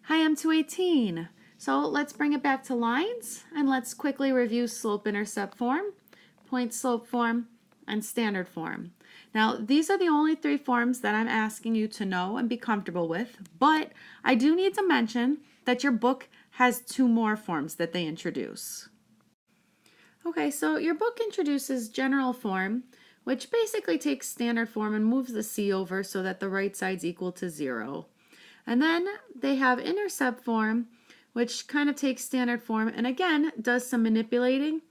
Hi, I'm 218. So let's bring it back to lines and let's quickly review slope-intercept form, point-slope form, and standard form. Now, these are the only three forms that I'm asking you to know and be comfortable with, but I do need to mention that your book has two more forms that they introduce. Okay, so your book introduces general form, which basically takes standard form and moves the c over so that the right side's equal to 0. And then they have intercept form, which kind of takes standard form and again does some manipulating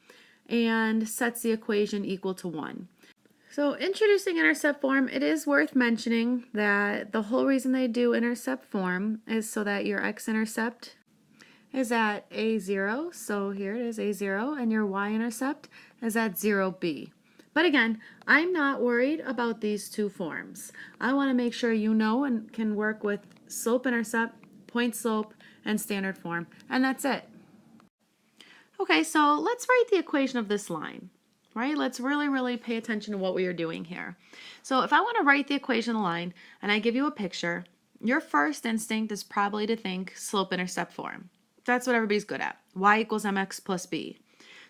and sets the equation equal to 1. So introducing intercept form, it is worth mentioning that the whole reason they do intercept form is so that your x-intercept is at a0, so here it is a0, and your y-intercept is at 0b. But again, I'm not worried about these two forms. I want to make sure you know and can work with slope-intercept, point-slope, and standard form, and that's it. Okay, so let's write the equation of this line, right? Let's really pay attention to what we are doing here. So if I want to write the equation of the line and I give you a picture, your first instinct is probably to think slope-intercept form. That's what everybody's good at. Y equals mx plus b.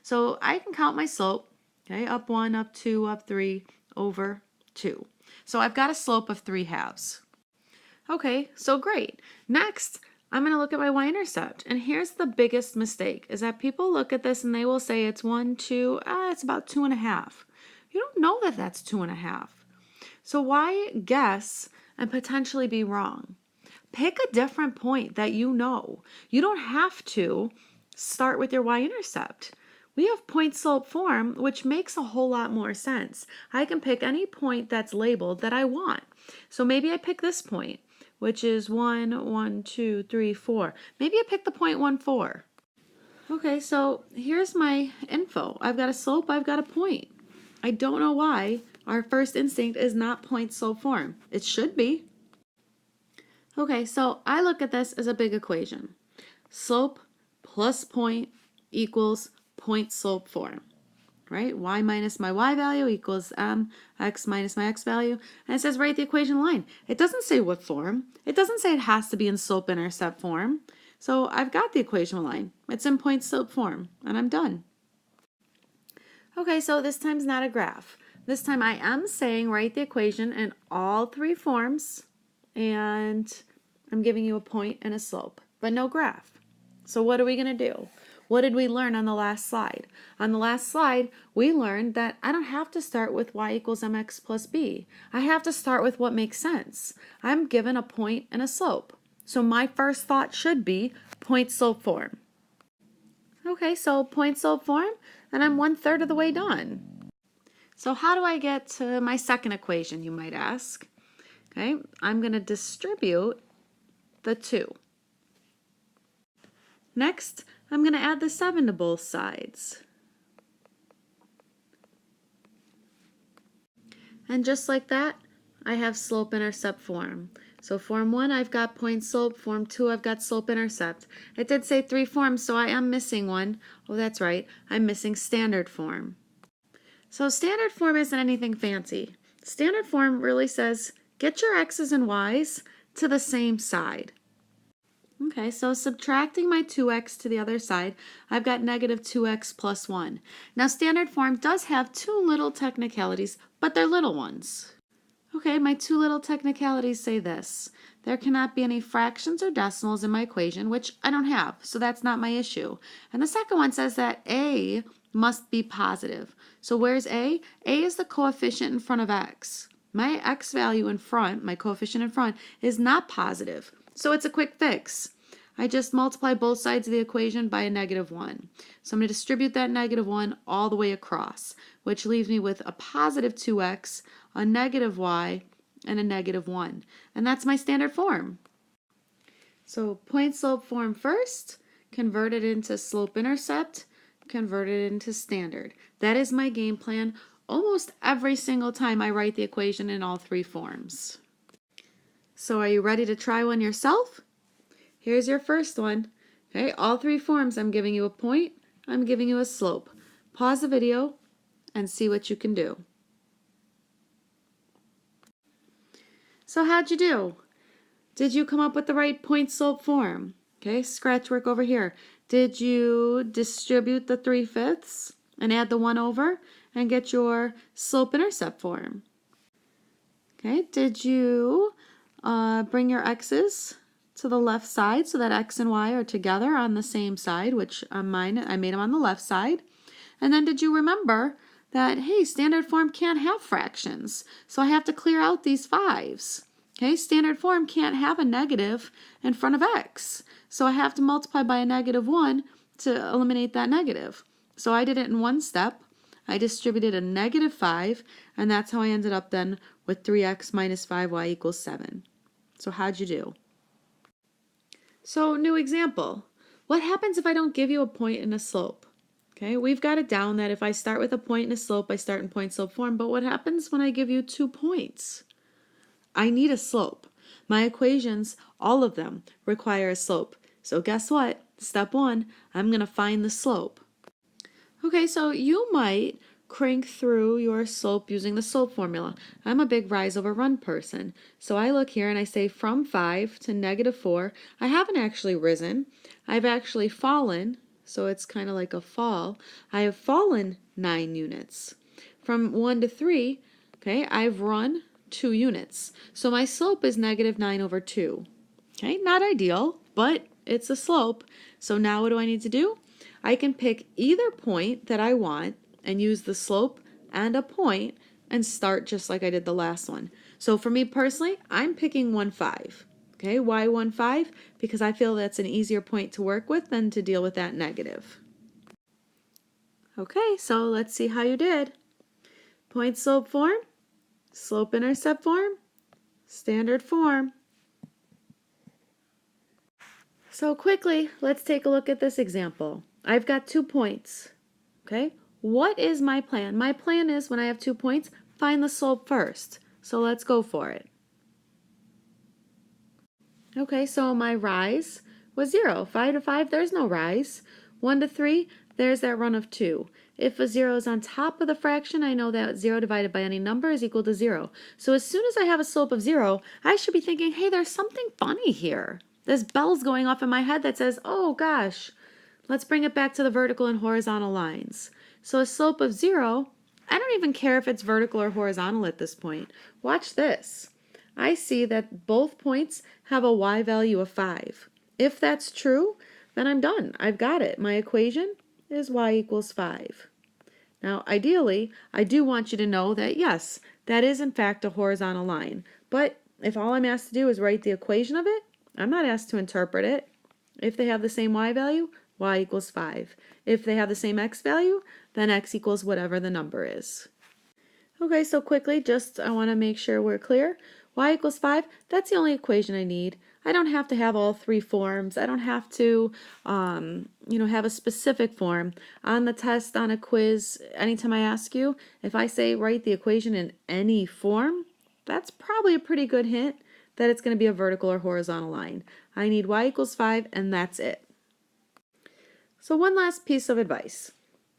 So I can count my slope, okay, up 1, up 2, up 3, over 2. So I've got a slope of 3/2. Okay, so great. Next, I'm going to look at my y-intercept. And here's the biggest mistake, is that people look at this and they will say it's 1, 2, it's about 2.5. You don't know that that's 2.5. So why guess and potentially be wrong? Pick a different point that you know. You don't have to start with your y-intercept. We have point-slope form, which makes a whole lot more sense. I can pick any point that's labeled that I want. So maybe I pick this point, which is 1, 1, 2, 3, 4. Maybe I pick the point 1, 4. Okay, so here's my info. I've got a slope, I've got a point. I don't know why our first instinct is not point-slope form. It should be. Okay, so I look at this as a big equation. Slope plus point equals point-slope form, right? Y minus my y value equals x minus my x value. And it says write the equation line. It doesn't say what form. It doesn't say it has to be in slope-intercept form. So I've got the equation line. It's in point-slope form, and I'm done. Okay, so this time's not a graph. This time I am saying write the equation in all three forms, and I'm giving you a point and a slope, but no graph. So what are we going to do? What did we learn on the last slide? On the last slide, we learned that I don't have to start with y equals mx plus b. I have to start with what makes sense. I'm given a point and a slope. So my first thought should be point-slope form. Okay, so point-slope form, and I'm 1/3 of the way done. So how do I get to my second equation, you might ask? Okay, I'm going to distribute the 2. Next, I'm going to add the 7 to both sides. And just like that, I have slope-intercept form. So form 1, I've got point-slope. Form 2, I've got slope-intercept. It did say 3 forms, so I am missing one. Oh, that's right. I'm missing standard form. So standard form isn't anything fancy. Standard form really says get your x's and y's to the same side. Okay, so subtracting my 2x to the other side, I've got negative 2x plus 1. Now standard form does have two little technicalities, but they're little ones. Okay, my two little technicalities say this. There cannot be any fractions or decimals in my equation, which I don't have, so that's not my issue. And the second one says that a must be positive. So where's a? A is the coefficient in front of x. My x value in front, my coefficient in front, is not positive. So it's a quick fix. I just multiply both sides of the equation by a -1. So I'm going to distribute that -1 all the way across, which leaves me with a positive 2x, a negative y, and a -1. And that's my standard form. So point-slope form first, convert it into slope-intercept, convert it into standard. That is my game plan almost every single time I write the equation in all three forms. So are you ready to try one yourself? Here's your first one. Okay, all three forms, I'm giving you a point, I'm giving you a slope. Pause the video and see what you can do. So how'd you do? Did you come up with the right point-slope form? Okay, scratch work over here. Did you distribute the 3/5 and add the 1 over and get your slope-intercept form? Okay, did you bring your x's to the left side so that x and y are together on the same side, which on mine, I made them on the left side. And then did you remember that, hey, standard form can't have fractions, so I have to clear out these 5's. Okay, standard form can't have a negative in front of x, so I have to multiply by a -1 to eliminate that negative. So I did it in one step. I distributed a -5, and that's how I ended up then with 3x minus 5y equals 7. So how'd you do? So new example. What happens if I don't give you a point and a slope? Okay, we've got it down that if I start with a point and a slope, I start in point-slope form, but what happens when I give you 2 points? I need a slope. My equations, all of them, require a slope. So guess what? Step 1, I'm going to find the slope. Okay, so you might crank through your slope using the slope formula. I'm a big rise over run person. So I look here and I say from 5 to -4. I haven't actually risen. I've actually fallen, so it's kind of like a fall. I have fallen 9 units. From 1 to 3, okay, I've run 2 units. So my slope is -9 over 2. Okay, not ideal, but it's a slope. So now what do I need to do? I can pick either point that I want and use the slope and a point and start just like I did the last one. So for me personally, I'm picking 1, 5. Okay, why 1, 5? Because I feel that's an easier point to work with than to deal with that negative. Okay, so let's see how you did. Point slope form, slope intercept form, standard form. So quickly, let's take a look at this example. I've got 2 points. Okay, what is my plan? My plan is when I have 2 points, find the slope first. So let's go for it. Okay, so my rise was 0. 5 to 5, there's no rise. 1 to 3, there's that run of 2. If a 0 is on top of the fraction, I know that 0 divided by any number is equal to 0. So as soon as I have a slope of 0, I should be thinking, hey, there's something funny here. This bell's going off in my head that says, oh gosh, let's bring it back to the vertical and horizontal lines. So a slope of 0, I don't even care if it's vertical or horizontal at this point. Watch this. I see that both points have a y value of 5. If that's true, then I'm done. I've got it. My equation is y equals 5. Now, ideally, I do want you to know that, yes, that is in fact a horizontal line. But if all I'm asked to do is write the equation of it, I'm not asked to interpret it. If they have the same y value, y equals 5. If they have the same x value, then x equals whatever the number is. Okay, so quickly, I want to make sure we're clear. Y equals 5, that's the only equation I need. I don't have to have all 3 forms. I don't have to, have a specific form. On the test, on a quiz, anytime I ask you, if I say write the equation in any form, that's probably a pretty good hint that it's going to be a vertical or horizontal line. I need y equals 5, and that's it. So one last piece of advice.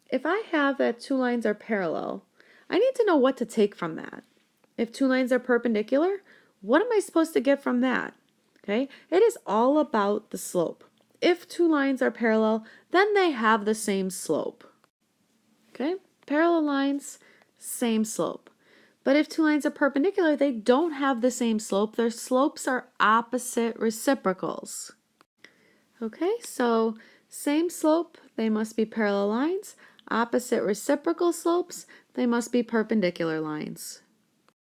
If I have that 2 lines are parallel, I need to know what to take from that. If 2 lines are perpendicular, what am I supposed to get from that? Okay, it is all about the slope. If 2 lines are parallel, then they have the same slope. Okay, parallel lines, same slope. But if 2 lines are perpendicular, they don't have the same slope. Their slopes are opposite reciprocals. Okay, so same slope, they must be parallel lines. Opposite reciprocal slopes, they must be perpendicular lines.